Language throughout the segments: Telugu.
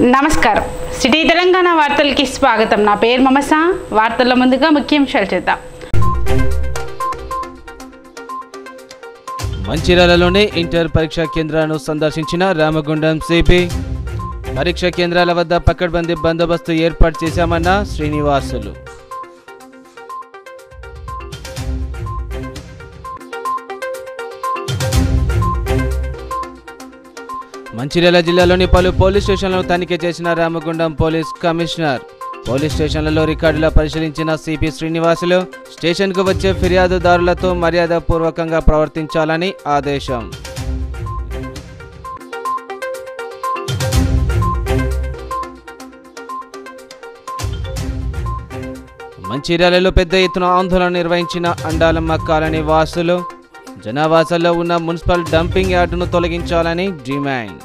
నమస్కారం సిటీ తెలంగాణ వార్తలకి స్వాగతం. నా పేరు మమస. వార్తల ముందుగా ముఖ్యాంశాలు చూద్దాం. మంచిర్యాలలోని ఇంటర్ పరీక్షా కేంద్రాలను సందర్శించిన రామగుండం సిపి. పరీక్షా కేంద్రాల వద్ద పకడ్బందీ బందోబస్తు ఏర్పాటు చేశామన్న శ్రీనివాసులు. మంచిర్యాల జిల్లాలోని పలు పోలీస్ స్టేషన్లను తనిఖీ చేసిన రామగుండం పోలీస్ కమిషనర్. పోలీస్ స్టేషన్లలో రికార్డుల పరిశీలించిన సిపి శ్రీనివాసులు స్టేషన్కు వచ్చే ఫిర్యాదుదారులతో మర్యాదపూర్వకంగా ప్రవర్తించాలని ఆదేశం. మంచిర్యాలలో పెద్ద ఎత్తున ఆందోళన నిర్వహించిన అండాలమ్మ కాలనీ వాసులు. జనావాసాల్లో ఉన్న మున్సిపల్ డంపింగ్ యార్డును తొలగించాలని డిమాండ్.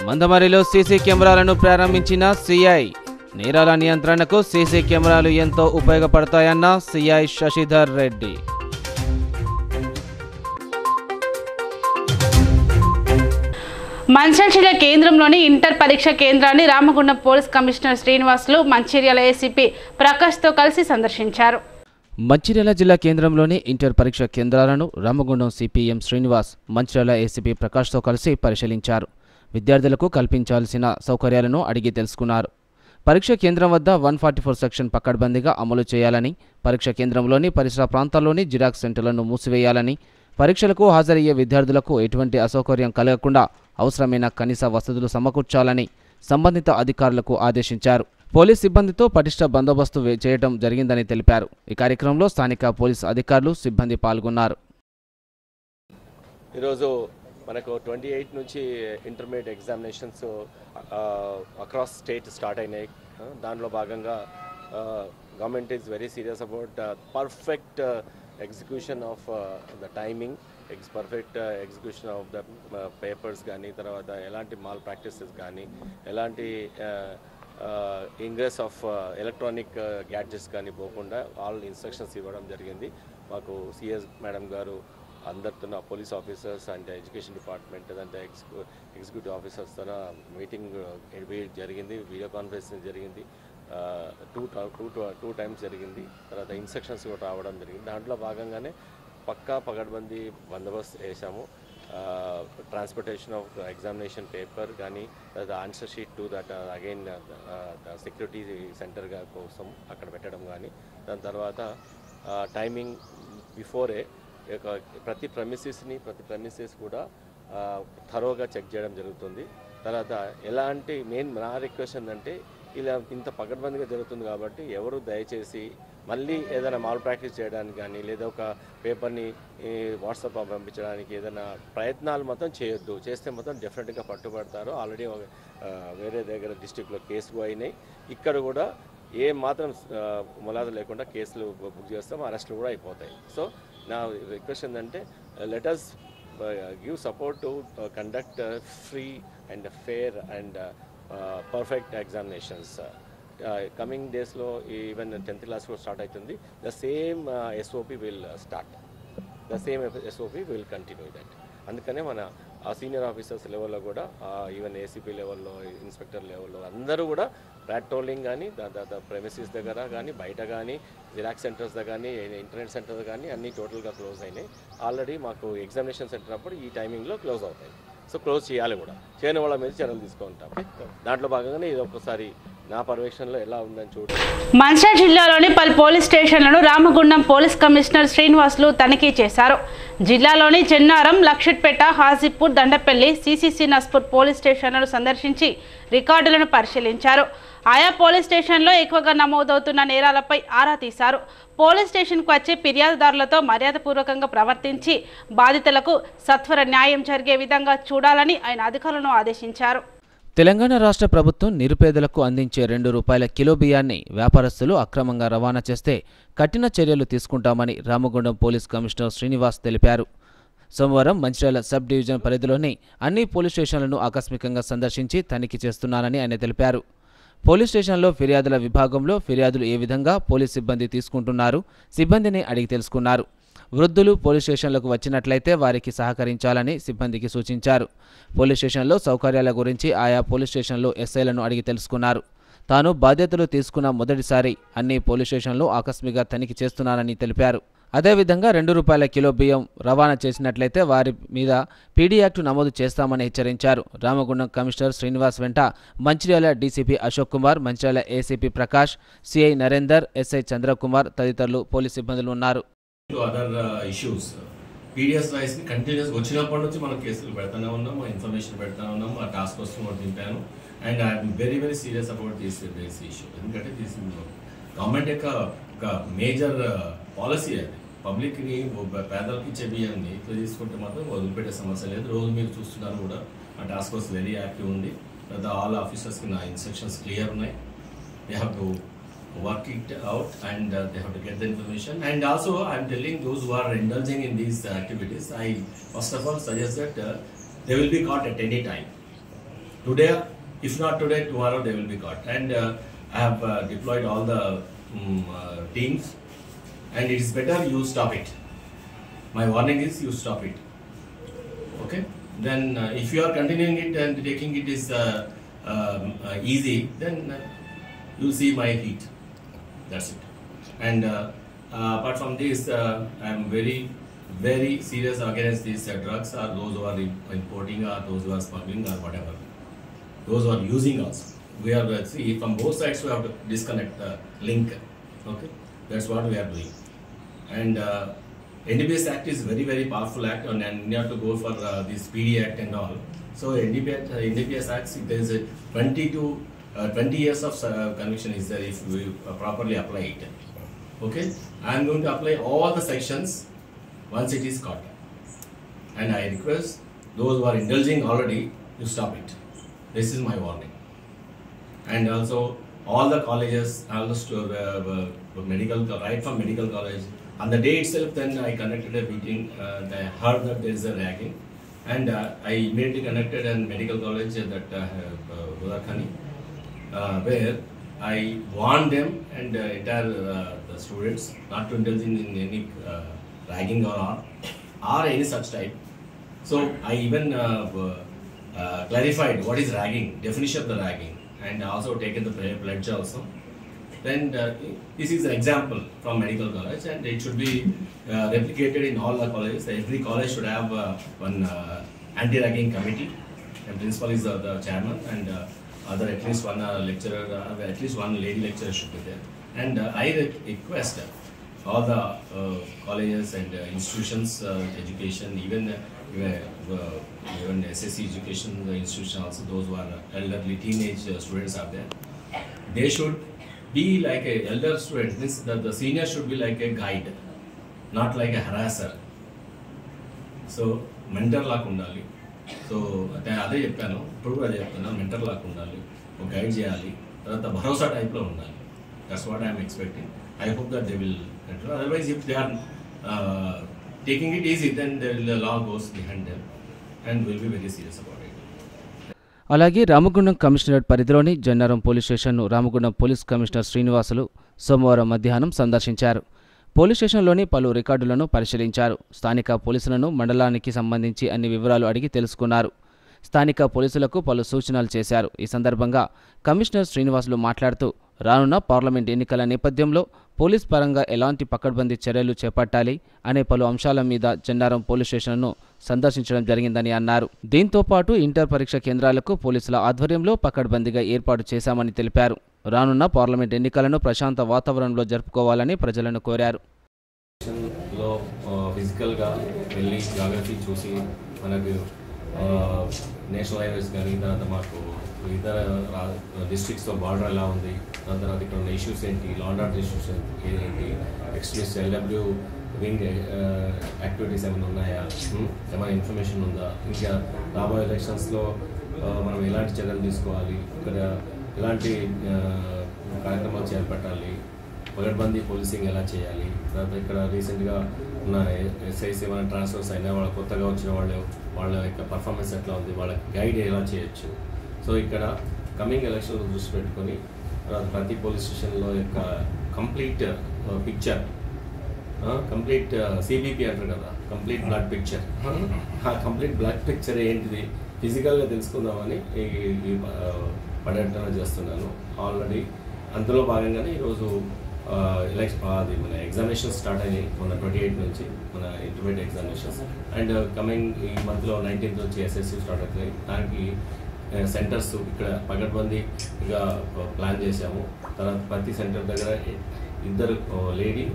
మందమరిలో సీసీ కెమెరాలను ప్రారంభించిన సిఐ. నేరాల నియంత్రణకు సీసీ కెమెరాలు ఎంతో ఉపయోగపడతాయన్న సిఐ శశిధర్ రెడ్డి. మంచిర్యాల జిల్లా కేంద్రంలోని ఇంటర్ పరీక్ష కేంద్రాన్ని Ramagundam police commissioner Srinivasulu Mancherial ACP ప్రకాష్తో కలిసి సందర్శించారు. మంచిర్యాల జిల్లా కేంద్రంలోని ఇంటర్ పరీక్ష కేంద్రాలను రామగుండం సిపిఎం శ్రీనివాస్ మంచిర్యాల ఏసీపీ ప్రకాష్తో కలిసి పరిశీలించారు. విద్యార్థులకు కల్పించాల్సిన సౌకర్యాలను అడిగి తెలుసుకున్నారు. పరీక్ష కేంద్రం వద్ద 144 సెక్షన్ పకడ్బందీగా అమలు చేయాలని, పరీక్ష కేంద్రంలోని పరిసర ప్రాంతాల్లోని జిరాక్స్ సెంటర్లను మూసివేయాలని, పరీక్షలకు హాజరయ్యే విద్యార్థులకు ఎటువంటి అసౌకర్యం కలగకుండా అవసరమైన కనీస వసతులు సమకూర్చాలని సంబంధిత అధికారులకు ఆదేశించారు. పోలీస్ సిబ్బందితో పటిష్ట బందోబస్తు చేయడం జరిగిందని తెలిపారు. ఈ కార్యక్రమంలో స్థానిక పోలీసు అధికారులు, సిబ్బంది పాల్గొన్నారు. ఈరోజు మనకు 28 నుంచి intermediate examinations across state start అయినాయి. దానిలో భాగంగా government is very serious about perfect execution of the timing, perfect execution of the papers కానీ, తర్వాత ఎలాంటి మాల్ ప్రాక్టీసెస్ కానీ, ఎలాంటి ఇంగ్రెస్ ఆఫ్ ఎలక్ట్రానిక్ గ్యాడ్జెట్స్ కానీ పోకుండా ఆల్ ఇన్స్ట్రక్షన్స్ ఇవ్వడం జరిగింది. మాకు సిఎస్ మేడం గారు అందరితో police officers and education department అంటే ఎగ్జిక్యూటివ్ ఆఫీసర్స్ తన మీటింగ్ జరిగింది, వీడియో కాన్ఫరెన్స్ జరిగింది, టూ టైమ్స్ జరిగింది. తర్వాత ఇన్స్ట్రక్షన్స్ కూడా రావడం జరిగింది. దాంట్లో భాగంగానే పక్కా పకడ్బందీ బందోబస్తు వేసాము. ట్రాన్స్పోర్టేషన్ ఆఫ్ ఎగ్జామినేషన్ పేపర్ కానీ, తర్వాత answer sheet to that again security centre కోసం అక్కడ పెట్టడం కానీ, దాని తర్వాత టైమింగ్ బిఫోరే ప్రతి ప్రెమిసెస్ కూడా థరోగా చెక్ చేయడం జరుగుతుంది. తర్వాత ఎలాంటి నా రిక్వెస్ట్ ఏంటంటే, ఇలా ఇంత పకడ్బందీగా జరుగుతుంది కాబట్టి ఎవరు దయచేసి మళ్ళీ ఏదైనా మాల్ ప్రాక్టీస్ చేయడానికి కానీ, లేదా ఒక పేపర్ని వాట్సాప్ పంపించడానికి ఏదైనా ప్రయత్నాలు మొత్తం చేయొద్దు. చేస్తే మొత్తం డెఫినెట్గా పట్టుబడతారు. ఆల్రెడీ వేరే దగ్గర డిస్టిక్లో కేసులు అయినాయి. ఇక్కడ కూడా ఏ మాత్రం మొలాద లేకుండా కేసులు బుక్ చేస్తాం, అరెస్టులు కూడా అయిపోతాయి. సో నా రిక్వెస్ట్ ఏంటంటే, let us give support to conduct free and fair and perfect examinations. Coming days lo even 10th class lo start aitundi, the same SOP will start, the same SOP will continue that. అందుకనే మన సీనియర్ ఆఫీసర్స్ లెవెల్లో కూడా ఈవెన్ ఏసీపీ లెవెల్లో, ఇన్స్పెక్టర్ లెవెల్లో అందరూ కూడా ప్యాట్రోలింగ్ కానీ, ప్రెమిసెస్ దగ్గర కానీ, బయట కానీ, జిరాక్స్ సెంటర్స్ దగ్గర కానీ, ఇంటర్నెట్ సెంటర్స్ కానీ అన్నీ టోటల్గా క్లోజ్ అయినాయి. ఆల్రెడీ మాకు ఎగ్జామినేషన్ సెంటర్ అప్పుడు ఈ టైమింగ్లో క్లోజ్ అవుతాయి. సో క్లోజ్ చేయాలి కూడా, చేయని వాళ్ళ మీద చర్యలు తీసుకుంటాం. దాంట్లో భాగంగానే ఇది ఒక్కసారి నా పర్యవేక్షణలో ఎలా ఉందని చూడండి. మంచిర్యాల జిల్లాలోని పలు పోలీస్ స్టేషన్లను రామగుండం పోలీస్ కమిషనర్ శ్రీనివాసులు తనిఖీ చేశారు. జిల్లాలోని చెన్నారం, లక్షట్పేట, హాజీపూర్, దండపల్లి, సిసిసి నస్పూర్ పోలీస్ స్టేషన్లను సందర్శించి రికార్డులను పరిశీలించారు. ఆయా పోలీస్ స్టేషన్లో ఎక్కువగా నమోదవుతున్న నేరాలపై ఆరా తీశారు. పోలీస్ స్టేషన్కు వచ్చే ఫిర్యాదుదారులతో మర్యాదపూర్వకంగా ప్రవర్తించి బాధితులకు సత్వర న్యాయం జరిగే విధంగా చూడాలని ఆయన అధికారులను ఆదేశించారు. తెలంగాణ రాష్ట్ర ప్రభుత్వం నిరుపేదలకు అందించే ₹2 కిలో బియ్యాన్ని వ్యాపారస్తులు అక్రమంగా రవాణా చేస్తే కఠిన చర్యలు తీసుకుంటామని రామగుండం పోలీస్ కమిషనర్ శ్రీనివాస్ తెలిపారు. సోమవారం మంచిర్యాల సబ్ డివిజన్ పరిధిలోని అన్ని పోలీస్ స్టేషన్లను ఆకస్మికంగా సందర్శించి తనిఖీ చేస్తున్నారని ఆయన తెలిపారు. పోలీస్ స్టేషన్లో ఫిర్యాదుల విభాగంలో ఫిర్యాదులు ఏ విధంగా పోలీస్ సిబ్బంది తీసుకుంటున్నారు, సిబ్బందిని అడిగి తెలుసుకున్నారు. వృద్ధులు పోలీస్ స్టేషన్లకు వచ్చినట్లయితే వారికి సహకరించాలని సిబ్బందికి సూచించారు. పోలీస్ స్టేషన్లో సౌకర్యాల గురించి ఆయా పోలీస్ స్టేషన్లో ఎస్ఐలను అడిగి తెలుసుకున్నారు. తాను బాధ్యతలు తీసుకున్న మొదటిసారి అన్ని పోలీస్ స్టేషన్లు ఆకస్మిక తనిఖీ చేస్తున్నానని తెలిపారు. అదేవిధంగా ₹2 కిలో బియ్యం రవాణా చేసినట్లయితే వారి మీద పీడీ యాక్టు నమోదు చేస్తామని హెచ్చరించారు. రామగుండం కమిషనర్ శ్రీనివాస్ వెంట Mancherial DCP Ashok Kumar, Mancherial ACP Prakash, CI Narender, SI Chandrakumar తదితరులు పోలీస్ సిబ్బందులు ఉన్నారు. అదర్ ఇష్యూస్ పీడిఎస్ రైస్ ని కంటిన్యూస్ వచ్చినప్పటి నుంచి మనం కేసులు పెడతానే ఉన్నాం, ఇన్ఫర్మేషన్ పెడతానే ఉన్నాం, ఆ టాస్క్ ఫోర్స్ దింపాను. And I'm very serious about this issue. ఎందుకంటే దిస్ గవర్నమెంట్ యొక్క ఒక మేజర్ పాలసీ అది. పబ్లిక్ని పేదలకి ఇచ్చే బియ్యాన్ని ఇట్లా తీసుకుంటే మాత్రం వదిలిపెట్టే సమస్య లేదు. రోజు మీరు చూస్తున్నారు కూడా ఆ టాస్క్ ఫోర్స్ వెరీ యాక్టివ్ ఉంది. ఆల్ ఆఫీసర్స్కి నా ఇన్స్ట్రక్షన్స్ క్లియర్ ఉన్నాయి. They have to work it out and they have to get the information. And also I am telling those who are indulging in these activities, I first of all suggest that they will be caught at any time. Today, if not today, tomorrow they will be caught. And I have deployed all the teams, and it is better you stop it. My warning is you stop it. Okay? Then if you are continuing it and taking it is easy, then you will see my heat. That's it. And apart from this, I am very serious against these drugs, or those who are importing, or those who are smuggling, or whatever. Those who are using us. We are see from both sides. We have to disconnect the link. Okay, that's what we are doing. And NDPS Act is very powerful act, and we have to go for this PD Act and all. So NDPS Act, there is a 20 years of conviction is there if we properly apply it. Okay, I am going to apply all the sections once it is caught, and I request those who are indulging already to stop it. This is my warning. And also all the colleges, all the medical, right from medical college, on the day itself, then I conducted a meeting. I heard that there is a ragging, and I immediately conducted a medical college at Godakhani. Where I warned them and entire the students not to indulge in any ragging or any such type. So I even clarified what is ragging, definition of the ragging, and also taken the pledge also. Then this is an example from medical college, and it should be replicated in all the colleges. Every college should have one anti-ragging committee, and principal is the chairman, and other at least one lecturer, at least one lady lecturer should be there. And I request all the colleges and institutions, education, even SSC education institution, also those who are elderly teenage students are there. They should be like a elder student. Means that the senior should be like a guide, not like a harasser. So mentor laga undali. So అదే చెప్పాను, ఇప్పుడు కూడా అదే చెప్తున్నాను, మెంటర్ లాగా ఉండాలి, ఒక గైడ్ చేయాలి, తర్వాత భరోసా టైప్లో ఉండాలి. That's what I'm expecting. I hope that they will control. Otherwise if they are taking it easy, then they will law goes behind them and will be very serious about it. అలాగే రామగుండం కమిషనరేట్ పరిధిలోని జన్నారం పోలీస్ స్టేషన్ను రామగుండం పోలీస్ కమిషనర్ శ్రీనివాసులు సోమవారం మధ్యాహ్నం సందర్శించారు. పోలీస్ స్టేషన్లోని పలు రికార్డులను పరిశీలించారు. స్థానిక పోలీసులను మండలానికి సంబంధించి అన్ని వివరాలు అడిగి తెలుసుకున్నారు. స్థానిక పోలీసులకు పలు సూచనలు చేశారు. ఈ సందర్భంగా కమిషనర్ శ్రీనివాసులు మాట్లాడుతూ రానున్న పార్లమెంట్ ఎన్నికల నేపథ్యంలో పోలీస్ పరంగా ఎలాంటి పకడ్బందీ చర్యలు చేపట్టాలి అనే పలు అంశాల మీద జన్నారం పోలీస్ స్టేషన్ను సందర్శించడం జరిగిందని అన్నారు. దీంతో పాటు ఇంటర్ పరీక్ష కేంద్రాలకు పోలీసుల ఆధ్వర్యంలో పకడ్బందీగా ఏర్పాటు చేశామని తెలిపారు. రానున్న పార్లమెంట్ ఎన్నికలను ప్రశాంత వాతావరణంలో జరుపుకోవాలని ప్రజలను కోరారు. ఫిజికల్గా వెళ్ళి జాగ్రత్త చూసి మనకు నేషనల్ హైవేస్ కానీ, తర్వాత మాకు ఇతర డిస్ట్రిక్ట్స్తో బార్డర్ ఎలా ఉంది, దాని తర్వాత ఇక్కడ ఉన్న ఇష్యూస్ ఏంటి, లా అండ్ ఆర్డర్ ఇష్యూస్ ఏంటి, ఎక్స్ట్రీమిస్ట్ ఎల్డబ్ల్యూ వింగ్ యాక్టివిటీస్ ఏమైనా ఉన్నాయా, ఏమైనా ఇన్ఫర్మేషన్ ఉందా, ఇంకా రాబోయే ఎలక్షన్స్లో మనం ఎలాంటి చర్యలు తీసుకోవాలి, ఇక్కడ ఎలాంటి కార్యక్రమాలు చేపట్టాలి, పకడ్బందీ పోలీసింగ్ ఎలా చేయాలి, తర్వాత ఇక్కడ రీసెంట్గా ఉన్న ఎస్ఐస్ ఏమైనా ట్రాన్స్ఫర్స్ అయినా, వాళ్ళ కొత్తగా వచ్చిన వాళ్ళ యొక్క పర్ఫార్మెన్స్ ఎట్లా ఉంది, వాళ్ళకి గైడ్ ఎలా చేయొచ్చు. సో ఇక్కడ కమింగ్ ఎలక్షన్స్ దృష్టి పెట్టుకొని తర్వాత ప్రతి పోలీస్ స్టేషన్లో యొక్క కంప్లీట్ పిక్చర్, కంప్లీట్ సిబిపి అంటారు కదా, కంప్లీట్ బ్లడ్ పిక్చర్. ఆ కంప్లీట్ బ్లడ్ పిక్చర్ ఏంటిది ఫిజికల్గా తెలుసుకుందామని ఈ పర్యటన చేస్తున్నాను. ఆల్రెడీ అందులో భాగంగానే ఈరోజు అది మన ఎగ్జామినేషన్ స్టార్ట్ అయినాయి మొన్న 28 నుంచి మన ఇంటర్మీడియట్ ఎగ్జామినేషన్స్. అండ్ కమింగ్ ఈ మంత్లో 19th నుంచి ఎస్ఎస్సి స్టార్ట్ అవుతాయి. దానికి సెంటర్స్ ఇక్కడ పకడ్బందీగా ప్లాన్ చేశాము. తర్వాత ప్రతి సెంటర్ దగ్గర 2 లేడీ,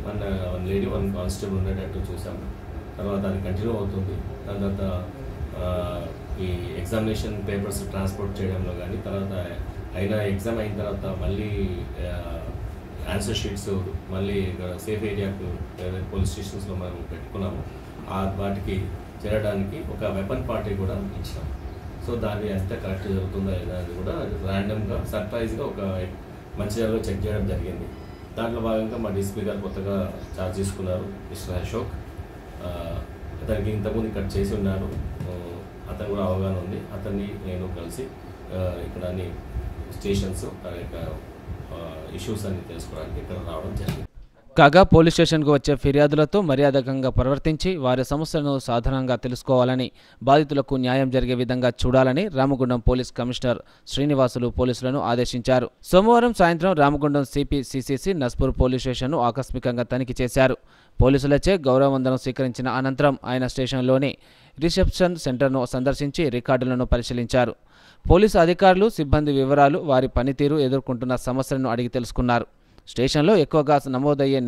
1 కానిస్టేబుల్ ఉండేటట్టు చూసాము. తర్వాత అది కంటిన్యూ అవుతుంది. దాని తర్వాత ఈ ఎగ్జామినేషన్ పేపర్స్ ట్రాన్స్పోర్ట్ చేయడంలో కానీ, తర్వాత ఎగ్జామ్ అయిన తర్వాత మళ్ళీ ఆన్సర్ షీట్స్ మళ్ళీ సేఫ్ ఏరియాకు పోలీస్ స్టేషన్స్లో మనం పెట్టుకున్నాము. వాటికి చేరడానికి ఒక వెపన్ పార్టీ కూడా ఇచ్చాము. సో దాన్ని ఎంత కరెక్ట్ జరుగుతుందా లేదా అది కూడా ర్యాండమ్గా సర్ప్రైజ్గా ఒక మంచిర్యాలలో చెక్ చేయడం జరిగింది. దాంట్లో భాగంగా మా డిఎస్పీ గారు కొత్తగా ఛార్జ్ తీసుకున్నారు, మిస్టర్ అశోక్. అతనికి ఇంతకుముందు ఇక్కడ చేసి ఉన్నారు, అతను కూడా అవగాహన ఉంది. అతన్ని నేను కలిసి ఇక్కడ అన్ని స్టేషన్స్ ఇష్యూస్ అన్ని తెలుసుకోవడానికి ఇక్కడ రావడం జరిగింది. కాగా పోలీస్ స్టేషన్కు వచ్చే ఫిర్యాదులతో మర్యాదకంగా ప్రవర్తించి వారి సమస్యలను సాధారణంగా తెలుసుకోవాలని, బాధితులకు న్యాయం జరిగే విధంగా చూడాలని రామగుండం పోలీస్ కమిషనర్ శ్రీనివాసులు పోలీసులను ఆదేశించారు. సోమవారం సాయంత్రం Ramagundam CP CCC Naspur police స్టేషన్ను ఆకస్మికంగా తనిఖీ చేశారు. పోలీసులచే గౌరవవందనం స్వీకరించిన అనంతరం ఆయన స్టేషన్లోని రిసెప్షన్ సెంటర్ను సందర్శించి రికార్డులను పరిశీలించారు. పోలీసు అధికారులు, సిబ్బంది వివరాలు, వారి పనితీరు, ఎదుర్కొంటున్న సమస్యలను అడిగి తెలుసుకున్నారు. స్టేషన్లో ఎక్కువగా నమోదయ్యే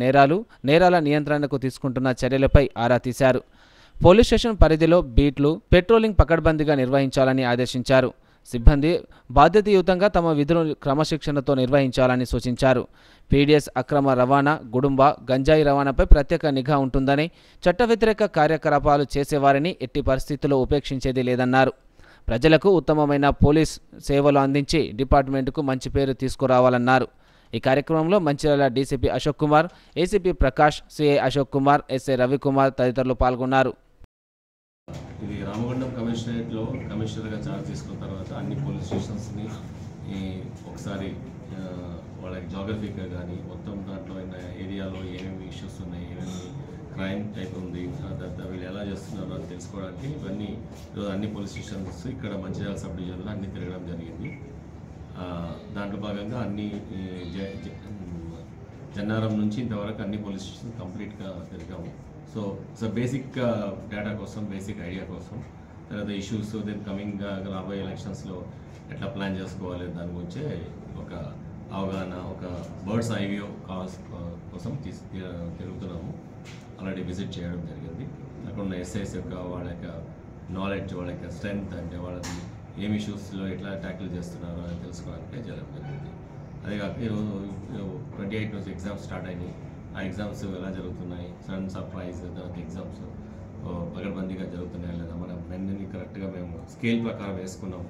నేరాల నియంత్రణకు తీసుకుంటున్న చర్యలపై ఆరా తీశారు. పోలీస్ స్టేషన్ పరిధిలో బీట్లు, పెట్రోలింగ్ పకడ్బందీగా నిర్వహించాలని ఆదేశించారు. సిబ్బంది బాధ్యతాయుతంగా తమ విధులను క్రమశిక్షణతో నిర్వహించాలని సూచించారు. పీడీఎస్ అక్రమ రవాణా, గుడుంబ, గంజాయి రవాణాపై ప్రత్యేక నిఘా ఉంటుందని, చట్ట వ్యతిరేక కార్యకలాపాలు చేసేవారిని ఎట్టి పరిస్థితుల్లో ఉపేక్షించేది లేదన్నారు. ప్రజలకు ఉత్తమమైన పోలీస్ సేవలు అందించి డిపార్ట్మెంటుకు మంచి పేరు తీసుకురావాలన్నారు. ఈ కార్యక్రమంలో Mancherial DCP Ashok Kumar, ACP Prakash, CI Ashok Kumar, SI Ravikumar తదితరులు పాల్గొన్నారు. ఇది రామగుండం కమిషనరేట్లో కమిషనర్గా ఛార్జ్ తీసుకున్న తర్వాత అన్ని పోలీస్ స్టేషన్స్ని ఒకసారి వాళ్ళకి జాగ్రఫీగా కానీ మొత్తం దాంట్లో ఏరియాలో ఏమేమి ఇష్యూస్ ఉన్నాయి, ఏమేమి క్రైమ్ టైప్ ఉంది, తర్వాత వీళ్ళు ఎలా చేస్తున్నారో అని తెలుసుకోవడానికి ఇవన్నీ అన్ని పోలీస్ స్టేషన్స్ ఇక్కడ మంచిర్యాల సబ్ డివిజన్లో అన్ని తిరగడం జరిగింది. దాంట్లో భాగంగా అన్ని జన్నారం నుంచి ఇంతవరకు అన్ని పోలీస్ స్టేషన్ కంప్లీట్గా తిరిగాము. సో బేసిక్ డేటా కోసం, బేసిక్ ఐడియా కోసం, తర్వాత ఇష్యూస్ దెన్ కమింగ్ రాబోయే ఎలక్షన్స్లో ఎట్లా ప్లాన్ చేసుకోవాలి దాని గురించే ఒక అవగాహన, ఒక బర్డ్స్ ఐ వ్యూ కోసం తిరుగుతున్నాము. ఆల్రెడీ విజిట్ చేయడం జరిగింది. అక్కడ ఉన్న ఎస్ఐస్ యొక్క వాళ్ళ యొక్క నాలెడ్జ్, వాళ్ళ యొక్క స్ట్రెంగ్త్, అంటే వాళ్ళది ఏం ఇష్యూస్లో ఎట్లా ట్యాకిల్ చేస్తున్నారో అని తెలుసుకోవడానికి జరగడం జరిగింది. అదే కాక ఈరోజు 28 నుంచి ఎగ్జామ్స్ స్టార్ట్ అయినాయి. ఆ ఎగ్జామ్స్ ఎలా జరుగుతున్నాయి, సడన్ సర్ప్రైజ్, తర్వాత ఎగ్జామ్స్ పకడ్బందీగా జరుగుతున్నాయా లేదా, మనం అన్నీ కరెక్ట్గా మేము స్కేల్ ప్రకారం వేసుకున్నాం.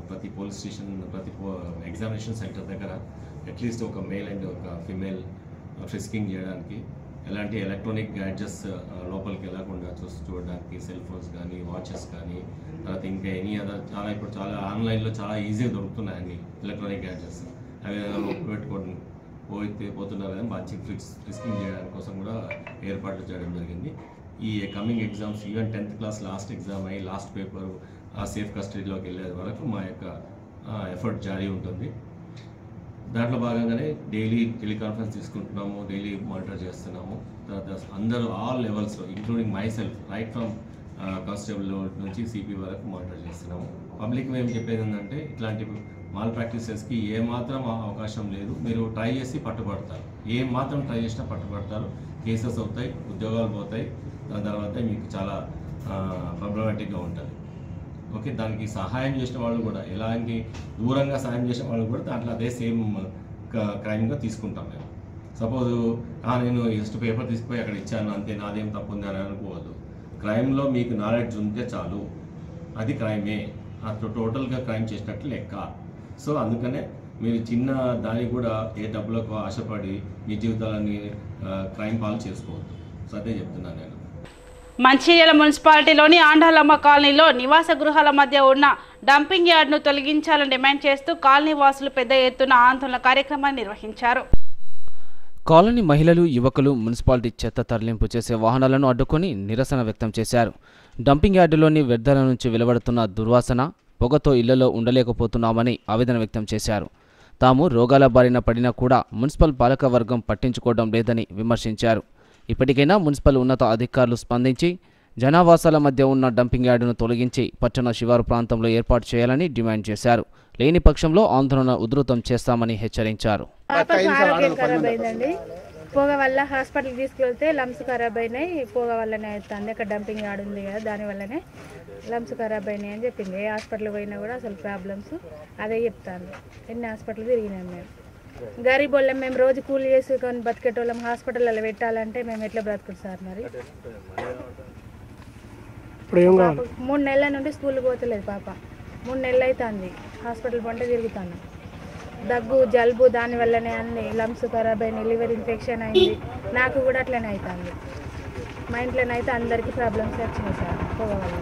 ప్రతి పోలీస్ స్టేషన్, ప్రతి ఎగ్జామినేషన్ సెంటర్ దగ్గర అట్లీస్ట్ ఒక మేల్ అండ్ ఒక ఫిమేల్ ఫ్రిస్కింగ్ చేయడానికి, ఎలాంటి ఎలక్ట్రానిక్ గ్యాడ్జెట్స్ లోపలికి వెళ్ళకుండా చూడడానికి, సెల్ ఫోన్స్ కానీ, వాచెస్ కానీ, తర్వాత ఇంకా ఎనీ అదర్ ఇప్పుడు చాలా ఆన్లైన్లో చాలా ఈజీగా దొరుకుతున్నాయి అన్ని ఎలక్ట్రానిక్ గ్యాడ్జెట్స్. అవి పెట్టుకోవడం పోతున్నారు కానీ మంచి ఫ్రిస్కింగ్ చేయడానికి కోసం కూడా ఏర్పాట్లు చేయడం జరిగింది. ఈ coming exams, even 10th class last exam అయ్యి లాస్ట్ పేపర్ ఆ సేఫ్ కస్టడీలోకి వెళ్ళే వరకు మా యొక్క ఎఫర్ట్ జారీ ఉంటుంది. దాంట్లో భాగంగానే డైలీ టెలికాన్ఫరెన్స్ తీసుకుంటున్నాము, డైలీ మానిటర్ చేస్తున్నాము. తర్వాత అందరూ ఆల్ లెవెల్స్లో including my self, right from constable నుంచి సిపి వరకు మానిటర్ చేస్తున్నాము. పబ్లిక్ మేము చెప్పేది ఏంటంటే ఇట్లాంటి మాల్ ప్రాక్టీసెస్కి ఏమాత్రం అవకాశం లేదు. మీరు ట్రై చేసి పట్టుబడతారు, ఏం మాత్రం ట్రై చేసినా పట్టుబడతారు, కేసెస్ అవుతాయి, ఉద్యోగాలు పోతాయి, దాని తర్వాత మీకు చాలా ప్రాబ్లమాటిక్గా ఉంటుంది. ఓకే, దానికి సహాయం చేసిన వాళ్ళు కూడా, ఎలాంటి దూరంగా సహాయం చేసిన వాళ్ళు కూడా దాంట్లో అదే సేమ్ క్రైమ్గా తీసుకుంటాం మేము. సపోజ్ నేను జస్ట్ పేపర్ తీసుకుపోయి అక్కడ ఇచ్చాను అంతే, నాదేం తప్పు ఉంది అని అనుకోవద్దు. క్రైమ్లో మీకు నాలెడ్జ్ ఉంటే చాలు, అది క్రైమే, టోటల్గా క్రైమ్ చేసినట్లు లెక్క. సో అందుకనే మీరు చిన్న దానికి కూడా ఏ డబ్బులకు ఆశపడి మీ జీవితాలని క్రైమ్ పాలు చేసుకోవద్దు. సో అదే చెప్తున్నాను నేను. మంచిర్యాల మున్సిపాలిటీలోని ఆండాలమ్మ కాలనీలో నివాస గృహాల మధ్య ఉన్న డంపింగ్ యార్డ్ను తొలగించాలని డిమాండ్ చేస్తూ కాలనీ వాసులు పెద్ద ఎత్తున ఆందోళన కార్యక్రమాన్ని నిర్వహించారు. కాలనీ మహిళలు, యువకులు మున్సిపాలిటీ చెత్త తరలింపు చేసే వాహనాలను అడ్డుకొని నిరసన వ్యక్తం చేశారు. డంపింగ్ యార్డులోని వ్యర్థాల నుంచి వెలువడుతున్న దుర్వాసన, పొగతో ఇళ్లలో ఉండలేకపోతున్నామని ఆవేదన వ్యక్తం చేశారు. తాము రోగాల బారిన పడినా కూడా మున్సిపల్ పాలకవర్గం పట్టించుకోవడం లేదని విమర్శించారు. ఇప్పటికైనా మున్సిపల్ ఉన్నత అధికారులు స్పందించి జనావాసాల మధ్య ఉన్న డంపింగ్ యార్డును తొలగించి పట్టణ శివారు ప్రాంతంలో ఏర్పాటు చేయాలని డిమాండ్ చేశారు. లేని పక్షంలో ఆందోళన ఉధృతం చేస్తామని హెచ్చరించారు. ఆరోగ్యం ఖరాబ్ అయిందండి. పొగ వల్ల హాస్పిటల్కి తీసుకెళ్తే లంప్స్ ఖరాబ్ అయినాయి. పొగ వల్లనే అవుతుంది. అక్కడ డంపింగ్ యార్డ్ ఉంది కదా, దానివల్లనే లంప్స్ ఖరాబ్ అయినాయి అని చెప్పింది. ఏ హాస్పిటల్ పోయినా కూడా అసలు ప్రాబ్లమ్స్ అదే చెప్తాను. ఎన్ని హాస్పిటల్ తిరిగినాం మేము. గరీబ్ వాళ్ళం, మేము రోజు కూలి చేసుకొని బతికేటోళ్ళం. హాస్పిటల్లో పెట్టాలంటే మేము ఎట్లా బ్రతుకుడు సార్? మరి 3 నెలల నుండి స్కూల్కి పోతలేదు పాప. 3 నెలలు అవుతుంది హాస్పిటల్ పంట తిరుగుతాను. దగ్గు, జలుబు, దానివల్లనే అన్ని లంప్స్ ఖరాబ్ అయినాయి. లివర్ ఇన్ఫెక్షన్ అయింది. నాకు కూడా అట్లనే అవుతుంది. మా ఇంట్లోనైతే అందరికీ ప్రాబ్లమ్స్ వచ్చినాయి సార్ పొగ వల్ల.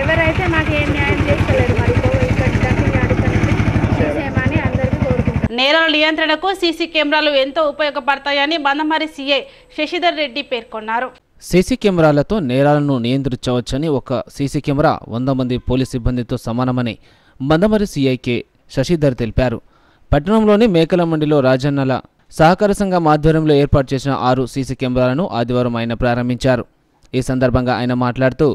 ఎవరైతే మాకు ఏం న్యాయం చేస్తలేరు. మరి పొగ ఇక్కడ డంపింగ్ ఆడుతానంటే చేసేయమని అందరికీ కోరుకుంటారు. నేరాల నియంత్రణకు సీసీ కెమెరాలు ఎంతో ఉపయోగపడతాయని బందమరి సీఐ శశిధర్ రెడ్డి పేర్కొన్నారు. సీసీ కెమెరాలతో నేరాలను నియంత్రించవచ్చని, ఒక సీసీ కెమెరా 100 మంది పోలీస్ సిబ్బందితో సమానమని బందమరి సీఐకే శశిధర్ తెలిపారు. పట్టణంలోని మేకల మండిలో రాజన్నల సహకార సంఘం ఆధ్వర్యంలో ఏర్పాటు చేసిన 6 సీసీ కెమెరాలను ఆదివారం ఆయన ప్రారంభించారు. ఈ సందర్భంగా ఆయన మాట్లాడుతూ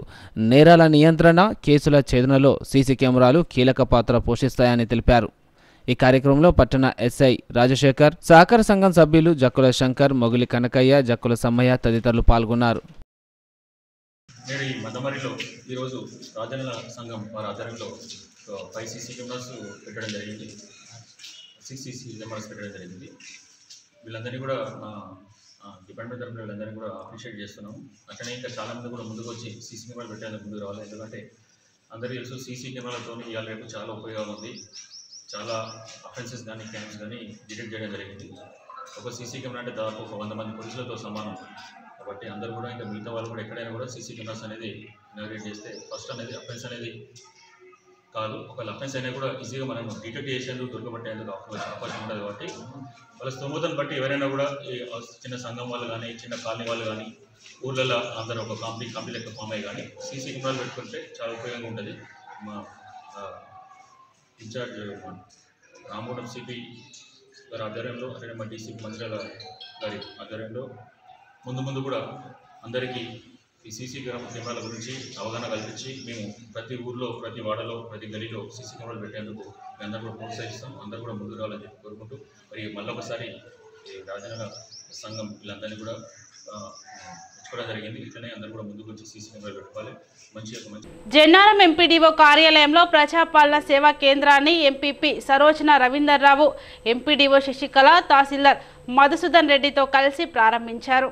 నేరాల నియంత్రణ, కేసుల ఛేదనలో సీసీ కెమెరాలు కీలక పాత్ర పోషిస్తాయని తెలిపారు. ఈ కార్యక్రమంలో పట్టణ ఎస్ఐ రాజశేఖర్, సహకార సంఘం సభ్యులు జక్కుల శంకర్, మొగులి కనకయ్య, జక్కుల సమ్మయ్య తదితరులు పాల్గొన్నారు. నేను ఈ మందమరిలో ఈరోజు రాజన్న సంఘం వారి ఆధ్వర్యంలో 5 సీసీ కెమెరాస్ పెట్టడం జరిగింది. 6 సీసీ కెమెరాస్ పెట్టడం జరిగింది. వీళ్ళందరినీ కూడా డిపార్ట్మెంట్ తరఫున వీళ్ళందరినీ కూడా అప్రిషియేట్ చేస్తున్నాము. అట్లనే ఇంకా చాలామంది కూడా ముందుకు వచ్చి సీసీ కెమెరాలు పెట్టేందుకు ముందుకు రావాలి. ఎందుకంటే అందరికీ తెలుసు సీసీ కెమెరాలతో ఇవాళ రేపు చాలా ఉపయోగం ఉంది. చాలా అఫెన్సెస్ కానీ క్రైమ్స్ కానీ డిటెక్ట్ చేయడం జరిగింది. ఒక సీసీ కెమెరా అంటే దాదాపు ఒక 100 మంది పోలీసులతో సమానం. కాబట్టి అందరూ కూడా ఇంకా మిగతా వాళ్ళు కూడా ఎక్కడైనా కూడా సీసీ కెమెరాస్ అనేది ఇనాగ్రేట్ చేస్తే ఫస్ట్ అనేది అఫెన్స్ అనేది కాదు, ఒకవేళ అఫెన్స్ అయినా కూడా ఈజీగా మనం డిటెక్ట్ చేసేందుకు దొరకబట్టేందుకు అవకాశం ఉంటుంది. కాబట్టి వాళ్ళ స్తోమతను బట్టి ఎవరైనా కూడా చిన్న సంఘం వాళ్ళు కానీ, చిన్న కాలనీ వాళ్ళు కానీ, ఊళ్ళలో అందరూ ఒక కంపెనీ లెక్క ఫామ్ అయ్యి కానీ సీసీ కెమెరాలు పెట్టుకుంటే చాలా ఉపయోగంగా ఉంటుంది. మా ఇన్ఛార్జ్ రామగుండం సిపి గారి ఆధ్వర్యంలో, అదే మా డీసీ మంచిర్యాల గారి ఆధ్వర్యంలో ముందు కూడా అందరికీ ఈ సీసీ కెమెరాల గురించి అవగాహన కల్పించి మేము ప్రతి ఊర్లో, ప్రతి వాడలో, ప్రతి గలీలో సీసీ కెమెరాలు పెట్టేందుకు అందరూ కూడా ప్రోత్సహిస్తాం. అందరూ కూడా ముందుకు రావాలని చెప్పి కోరుకుంటూ మరి మళ్ళొకసారి రాజన్న సంఘం వీళ్ళందరినీ కూడా మెచ్చుకోవడం జరిగింది. ఇట్లనే అందరూ కూడా ముందుకు వచ్చి సీసీ కెమెరాలు పెట్టుకోవాలి. జన్నారం ఎంపీడీఓ కార్యాలయంలో ప్రజాపాలన సేవా కేంద్రాన్ని ఎంపీపీ సరోజన రవీందర్ రావు, ఎంపీడీఓ శశికళ, తహసీల్దార్ మధుసూదన్ రెడ్డితో కలిసి ప్రారంభించారు.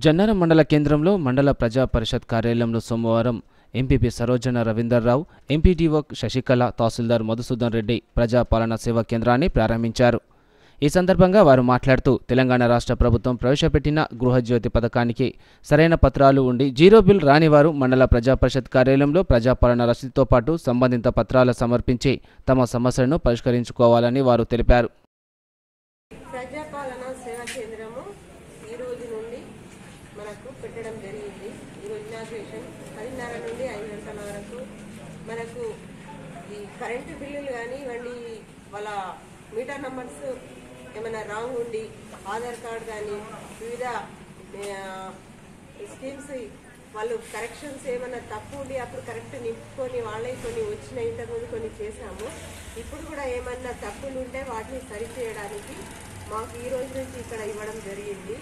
జన్నారం మండల కేంద్రంలో మండల ప్రజా పరిషత్ కార్యాలయంలో సోమవారం ఎంపీపీ సరోజన రవీందర్ రావు, ఎంపీడీఓ శశికళ, తహసీల్దార్ మధుసూదన్ రెడ్డి ప్రజాపాలన సేవా కేంద్రాన్ని ప్రారంభించారు. ఈ సందర్భంగా వారు మాట్లాడుతూ తెలంగాణ రాష్ట్ర ప్రభుత్వం ప్రవేశపెట్టిన గృహజ్యోతి పథకానికి సరైన పత్రాలు ఉండి జీరో బిల్ రాని వారు మండల ప్రజా పరిషత్ కార్యాలయంలో ప్రజాపాలన రసీదుతో పాటు సంబంధిత పత్రాలు సమర్పించి తమ సమస్యలను పరిష్కరించుకోవాలని వారు తెలిపారు. ప్రజాపాలన సేవా కేంద్రము ఈ రోజు నుండి మనకు పెట్టడం జరిగింది. ఈరోజు ఇనాగ్రేషన్ 10:30 నుండి 5 గంటల వరకు మనకు ఈ కరెంటు బిల్లులు కానీ ఇవన్నీ వాళ్ళ మీటర్ నంబర్స్ ఏమైనా రాంగ్ ఉండి, ఆధార్ కార్డు కానీ వివిధ స్కీమ్స్ వాళ్ళు కరెక్షన్స్ ఏమైనా తప్పు ఉండి అప్పుడు కరెక్ట్ నింపుకొని వాళ్ళే కొన్ని వచ్చినాయి. ఇంతకుముందు కొన్ని చేశాము. ఇప్పుడు కూడా ఏమన్నా తప్పులు ఉంటే వాటిని సరిచేయడానికి మాకు ఈ రోజు నుంచి ఇక్కడ ఇవ్వడం జరిగింది.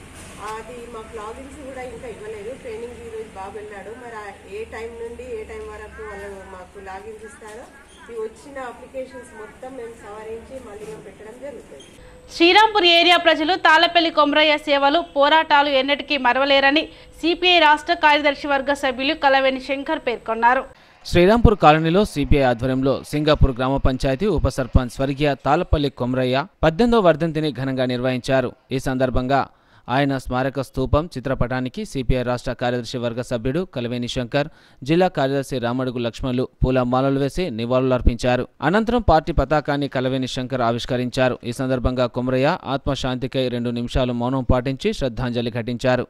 అది మాకు లాగిన్స్ కూడా ఇంకా ఇవ్వలేదు. ట్రైనింగ్ ఈరోజు బాబు వెళ్ళాడు. మరి ఏ టైం నుండి ఏ టైం వరకు వాళ్ళు మాకు లాగిన్స్ ఇస్తారో ఈ వచ్చిన అప్లికేషన్స్ మొత్తం మేము సవరించి మళ్ళీ మేము పెట్టడం జరుగుతుంది. శ్రీరాంపూర్ ఏరియా ప్రజలు తాళపల్లి కొమరయ్య సేవలు, పోరాటాలు ఎన్నటికీ మరవలేరని సిపిఐ రాష్ట్ర కార్యదర్శి వర్గ సభ్యులు కలవేని శంకర్ పేర్కొన్నారు. శ్రీరాంపూర్ కాలనీలో సిపిఐ ఆధ్వర్యంలో సింగాపూర్ గ్రామ పంచాయతీ ఉప సర్పంచ్ స్వర్గీయ తాళపల్లి కొమరయ్య 18వ వర్ధంతిని ఘనంగా నిర్వహించారు. ఈ సందర్భంగా ఆయన స్మారక స్తూపం చిత్రపటానికి సిపిఐ రాష్ట్ర కార్యదర్శి వర్గ సభ్యుడు కలవేని శంకర్, జిల్లా కార్యదర్శి రామడుగు లక్ష్మణులు పూలమాలలు వేసి నివాళులర్పించారు. అనంతరం పార్టీ పతాకాన్ని కలవేని శంకర్ ఆవిష్కరించారు. ఈ సందర్భంగా కొమరయ్య ఆత్మశాంతికై 2 నిమిషాలు మౌనం పాటించి శ్రద్ధాంజలి ఘటించారు.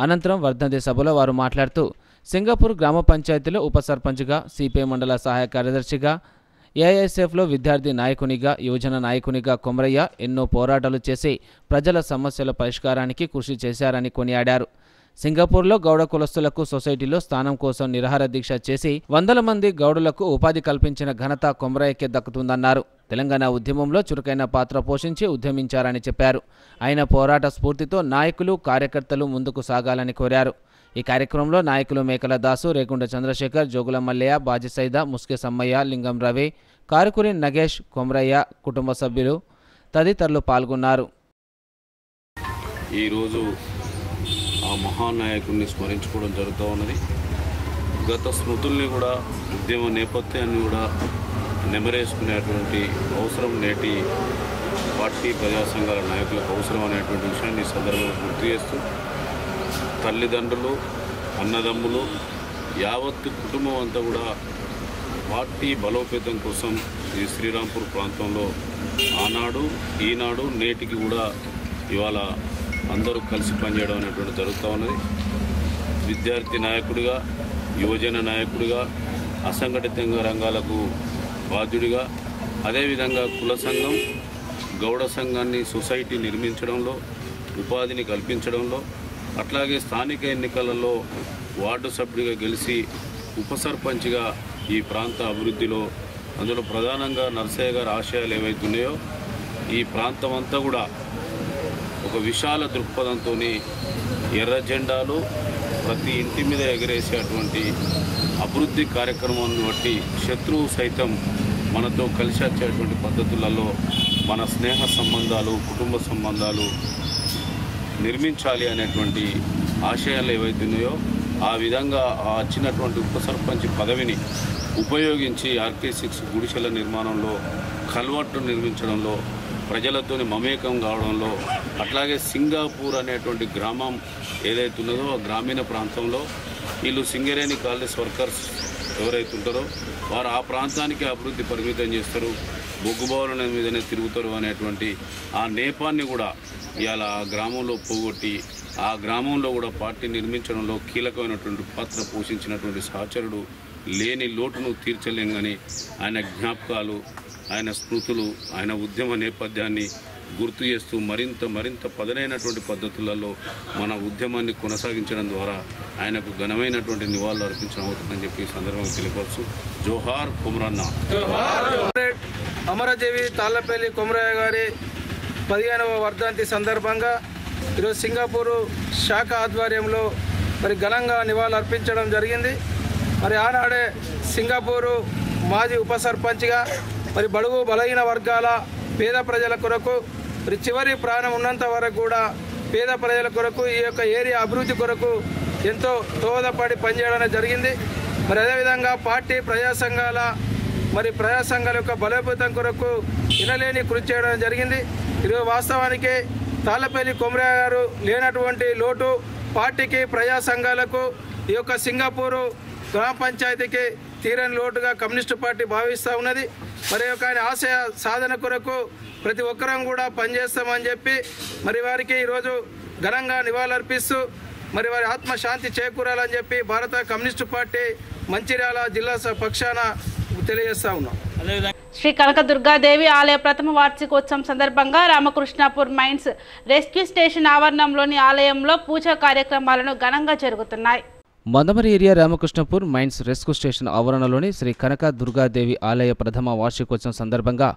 అనంతరం వర్ధంతి సభలో వారు మాట్లాడుతూ సింగపూర్ గ్రామ పంచాయతీలో ఉప సర్పంచ్గా, సిపిఐ మండల సహాయ కార్యదర్శిగా, ఏఐఎస్ఎఫ్లో విద్యార్థి నాయకునిగా, యువజన నాయకునిగా కొమరయ్య ఎన్నో పోరాటాలు చేసి ప్రజల సమస్యల పరిష్కారానికి కృషి చేశారని కొనియాడారు. సింగపూర్లో గౌడ కులస్తులకు సొసైటీలో స్థానం కోసం నిరాహార దీక్ష చేసి 100 మంది గౌడులకు ఉపాధి కల్పించిన ఘనత కొమరయ్యకే దక్కుతుందన్నారు. తెలంగాణ ఉద్యమంలో చురుకైన పాత్ర పోషించి ఉద్యమించారని చెప్పారు. ఆయన పోరాట స్ఫూర్తితో నాయకులు, కార్యకర్తలు ముందుకు సాగాలని కోరారు. ఈ కార్యక్రమంలో నాయకులు మేకల దాసు, రేగుండ చంద్రశేఖర్, జోగుల మల్లయ్య, బాజీ సైద, ముస్కే సమ్మయ్య, లింగం రవి, కారుకురి నగేష్, కొమరయ్య కుటుంబ సభ్యులు తదితరులు పాల్గొన్నారు. ఈరోజు ఆ మహానాయకుడిని స్మరించుకోవడం జరుగుతూ ఉన్నది. గత స్మృతుల్ని కూడా, ఉద్యమ నేపథ్యాన్ని కూడా నెమరేసుకునేటువంటి అవసరం నేటి పార్టీ ప్రజా సంఘాల నాయకులకు అవసరం అనేటువంటి విషయాన్ని ఈ సందర్భంగా గుర్తు చేస్తూ తల్లిదండ్రులు, అన్నదమ్ములు, యావత్తు కుటుంబం అంతా కూడా పార్టీ బలోపేతం కోసం ఈ శ్రీరాంపూర్ ప్రాంతంలో ఆనాడు, ఈనాడు, నేటికి కూడా ఇవాళ అందరూ కలిసి పనిచేయడం అనేటువంటి జరుగుతూ ఉన్నది. విద్యార్థి నాయకుడిగా, యువజన నాయకుడిగా, అసంఘటిత రంగాలకు బాధ్యుడిగా, అదేవిధంగా కుల సంఘం, గౌడ సంఘాన్ని సొసైటీ నిర్మించడంలో, ఉపాధిని కల్పించడంలో, అట్లాగే స్థానిక ఎన్నికలలో వార్డు సభ్యుడిగా గెలిచి ఉప సర్పంచ్గా ఈ ప్రాంత అభివృద్ధిలో, అందులో ప్రధానంగా నర్సయ్య గారి ఆశయాలు ఏవైతున్నాయో ఈ ప్రాంతం అంతా కూడా ఒక విశాల దృక్పథంతో ఎర్ర జెండాలు ప్రతి ఇంటి మీద ఎగరేసేటువంటి అభివృద్ధి కార్యక్రమాన్ని బట్టి శత్రువు సైతం మనతో కలిసి వచ్చేటువంటి పద్ధతులలో మన స్నేహ సంబంధాలు, కుటుంబ సంబంధాలు నిర్మించాలి అనేటువంటి ఆశయాలు ఏవైతున్నాయో ఆ విధంగా వచ్చినటువంటి ఉప సర్పంచ్ పదవిని ఉపయోగించి RK6 గుడిసెల నిర్మాణంలో, కల్వర్టు నిర్మించడంలో, ప్రజలతోని మమేకం కావడంలో, అట్లాగే సింగాపూర్ అనేటువంటి గ్రామం ఏదైతున్నదో ఆ గ్రామీణ ప్రాంతంలో వీళ్ళు సింగరేణి కాలేజ్ వర్కర్స్ ఎవరైతే ఉంటారో వారు ఆ ప్రాంతానికి అభివృద్ధి పరిమితం చేస్తారు, బొగ్గుబావుల మీదనే తిరుగుతారు అనేటువంటి ఆ నేపాన్ని కూడా ఇవాళ ఆ గ్రామంలో పోగొట్టి ఆ గ్రామంలో కూడా పార్టీ నిర్మించడంలో కీలకమైనటువంటి పాత్ర పోషించినటువంటి సహచరుడు, లేని లోటును తీర్చలేంగని ఆయన జ్ఞాపకాలు, ఆయన స్మృతులు, ఆయన ఉద్యమ నేపథ్యాన్ని గుర్తు చేస్తూ మరింత పదునైనటువంటి పద్ధతులలో మన ఉద్యమాన్ని కొనసాగించడం ద్వారా ఆయనకు ఘనమైనటువంటి నివాళులు అర్పించడం అవుతుందని చెప్పి ఈ సందర్భంగా తెలియపరుస్తూ జోహార్ కొమరన్న. అమరజీవి తాళ్లపల్లి కొమరయ్య గారి 15వ వర్ధంతి సందర్భంగా ఈరోజు సింగపూరు శాఖ ఆధ్వర్యంలో మరి ఘనంగా నివాళులు అర్పించడం జరిగింది. మరి ఆనాడే సింగపూరు మాజీ ఉప సర్పంచ్గా మరి బడుగు బలహీన వర్గాల పేద ప్రజల కొరకు మరి చివరి ప్రాణం ఉన్నంత వరకు కూడా పేద ప్రజల కొరకు ఈ యొక్క ఏరియా అభివృద్ధి కొరకు ఎంతో దోహదపడి పనిచేయడం జరిగింది. మరి అదేవిధంగా పార్టీ ప్రజా సంఘాల యొక్క బలోపేతం కొరకు వినలేని కృషి చేయడం జరిగింది. ఈరోజు వాస్తవానికి తాళ్లపల్లి కొమరయ్య గారు లేనటువంటి లోటు పార్టీకి, ప్రజా సంఘాలకు, ఈ యొక్క సింగపూరు గ్రామ పంచాయతీకి తీరని లోటుగా కమ్యూనిస్టు పార్టీ భావిస్తూ ఉన్నది. మరి యొక్క ఆయన ఆశయ సాధన కొరకు ప్రతి ఒక్కరం కూడా పనిచేస్తామని చెప్పి మరి వారికి ఈరోజు ఘనంగా నివాళులర్పిస్తూ మరి వారి ఆత్మశాంతి చేకూరాలని చెప్పి భారత కమ్యూనిస్టు పార్టీ మంచిర్యాల జిల్లా పక్షాన తెలియజేస్తా ఉన్నాం. శ్రీ కనకదుర్గాదేవి ఆలయ ప్రథమ వార్షికోత్సవం సందర్భంగా రామకృష్ణాపూర్ మైన్స్ రెస్క్యూ స్టేషన్ ఆవరణంలోని ఆలయంలో పూజా కార్యక్రమాలను ఘనంగా జరుగుతున్నాయి. Mandamarri area Ramakrishnapur mines rescue station ఆవరణలోని శ్రీ కనక దుర్గాదేవి ఆలయ ప్రథమ వార్షికోత్సవం సందర్భంగా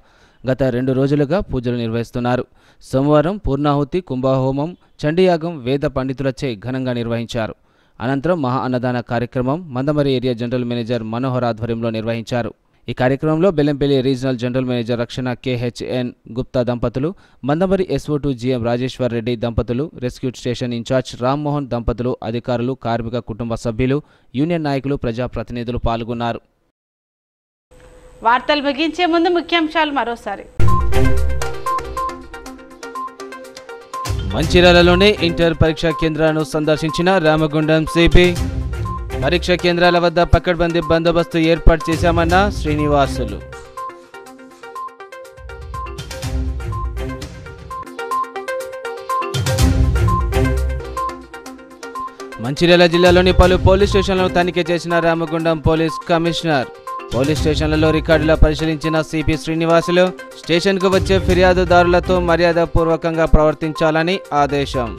గత 2 రోజులుగా పూజలు నిర్వహిస్తున్నారు. సోమవారం పూర్ణాహుతి, కుంభహోమం, చండీయాగం వేద పండితులచే ఘనంగా నిర్వహించారు. అనంతరం మహా అన్నదాన కార్యక్రమం Mandamarri area general manager Manohar ఆధ్వర్యంలో నిర్వహించారు. ఈ కార్యక్రమంలో బెల్లంపల్లి రీజనల్ జనరల్ మేనేజర్ రక్షణ KHN గుప్తా దంపతులు, మందమరి SO2 GM రాజేశ్వర్ రెడ్డి దంపతులు, రెస్క్యూ స్టేషన్ ఇన్ఛార్జ్ రామ్మోహన్ దంపతులు, అధికారులు, కార్మిక కుటుంబ సభ్యులు, యూనియన్ నాయకులు, ప్రజాప్రతినిధులు పాల్గొన్నారు. వార్తలు ముగించే ముందు ముఖ్యాంశాలు మరోసారి. మంచిర్యాలలోని ఇంటర్ పరీక్షా కేంద్రాలను సందర్శించిన రామగుండం సిపి. పరీక్షా కేంద్రాల వద్ద పకడ్బందీ బందోబస్తు ఏర్పాటు చేశామన్న శ్రీనివాసులు. మంచిర్యాల జిల్లాలోని పలు పోలీస్ స్టేషన్లను తనిఖీ చేసిన రామగుండం పోలీస్ కమిషనర్. పోలీస్ స్టేషన్లలో రికార్డుల పరిశీలించిన సిపి శ్రీనివాసులు స్టేషన్కు వచ్చే ఫిర్యాదుదారులతో మర్యాదపూర్వకంగా ప్రవర్తించాలని ఆదేశం.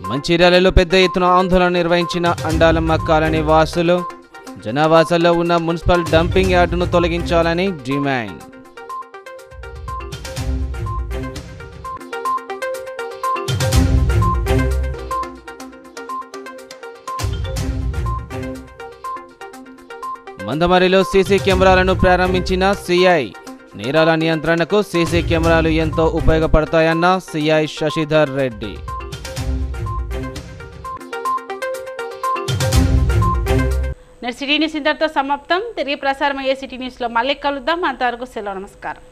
మంచిర్యాలలో పెద్ద ఎత్తున ఆందోళన నిర్వహించిన అండాలమ్మ కాలనీ వాసులు. జనావాసాల్లో ఉన్న మున్సిపల్ డంపింగ్ యార్డును తొలగించాలని డిమాండ్. మందమరిలో సీసీ కెమెరాలను ప్రారంభించిన సిఐ. నేరాల నియంత్రణకు సీసీ కెమెరాలు ఎంతో ఉపయోగపడతాయన్న CI Shashidhar Reddy. City news ఇంతటితో సమాప్తం. తిరిగి ప్రసారం అయ్యే సిటీ న్యూస్లో మళ్ళీ కలుద్దాం. అంతవరకు సెలవు. నమస్కారం.